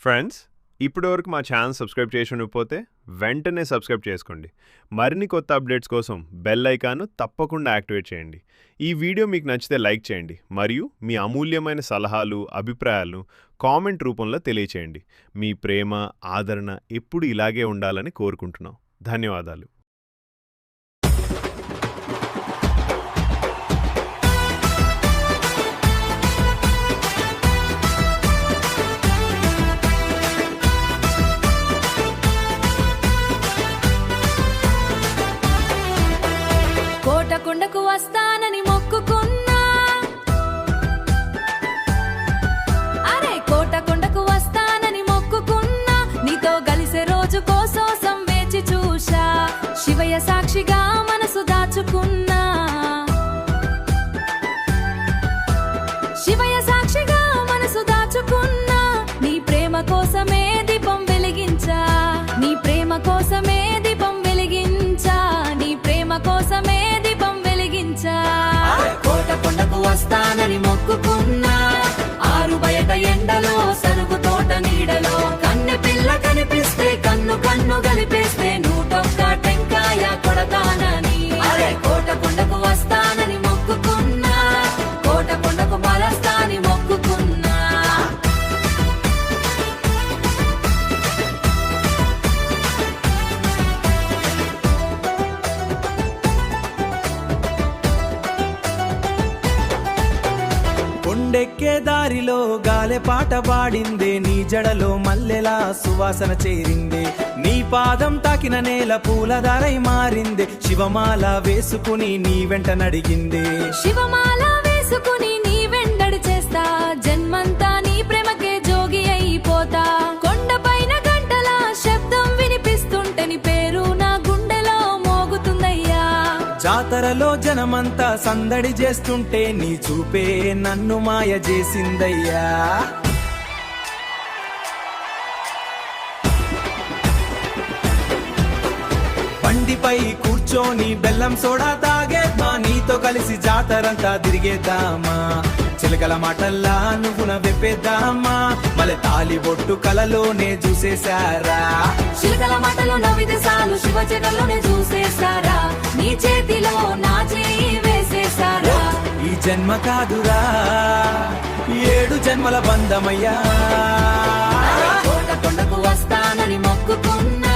Friends, ఇప్పటివరకు మా channel subscribe చేసి ఉండకపోతే వెంటనే సబ్స్క్రైబ్ చేసుకోండి. మరిన్ని కొత్త అప్డేట్స్ కోసం బెల్ ఐకాన్ను తప్పకుండా యాక్టివేట్ చేయండి. ఈ వీడియో మీకు నచ్చితే లైక్ చేయండి మరియు మీ అమూల్యమైన సలహాలు, అభిప్రాయాలను కామెంట్ రూపంలో తెలియచేయండి. మీ ప్రేమ, ఆదరణ ఎప్పుడు ఇలాగే ఉండాలని కోరుకుంటున్నాం. ధన్యవాదాలు. కోటకొండకు వస్తానని మొక్కుకున్నా, అరే కోటకొండకు వస్తానని మొక్కుకున్నా, నీతో కలిసే రోజు కోసం వేచి చూశా, శివయ్య సాక్షిగా మనసు దాచుకున్నా, శివయ్య సాక్షిగా మనసు దాచుకున్నా, నీ ప్రేమ కోసమే దీపం వెలిగించా, నీ ప్రేమ కోసమే దీపం వెలిగించా, నీ ప్రేమ కోసమే కోటకొండకు వస్తానని మొక్కుకున్నా, ఆరు బయట ఎండలో సరుకు తోట నీడలో కన్నె పిల్ల కనిపిస్తే కన్ను కన్ను గలిపేస్తే 101 టెంకాయ కొడతానని, అరే కోటకొండకు వస్తానని మొక్కుకున్నా, కోటకొండకు బలస్తాని మొక్కుకున్నా. కొండెక్కే దారిలో గాలె పాట పాడిందే, నీ జడలో మల్లెలా సువాసన చేరిందే, నీ పాదం తాకిన నేల పూలదారై మారిందే, శివమాల వేసుకుని నీ వెంట నడిగిందే, శివమాల వేసుకుని నీ వెంటడి చేస్తా, జన్మంతా నీ ప్రేమకే జోగి అయిపోతా, కొండపైన గంటల శబ్దం వినిపిస్తుంటే నీ పేరు నా గుండెలో మోగుతుందయ్యా, జాతరలో జనమంతా సందడి చేస్తుంటే నీ చూపే నన్ను మాయ చేసిందయ్యా. బండిపై కూర్చొని బెల్లం సోడా తాగేద్దామా, నీతో కలిసి జాతరంతా తిరిగేద్దామా, చిలకల మాటల్లా నువ్వు నవ్వేద్దామా, మళ్ళీ తాలి బొట్టు కలలోనే చూసేశారా, చిలకల మాటలో నవ్వితే చాలు శివ చెగలోనే చూసేశారా, నీ చేతిలో నా చేయి వేసేశారా, ఈ జన్మ కాదురా 7 జన్మల బంధమయ్యా. కోటకొండకు వస్తానని మొక్కుకున్నా,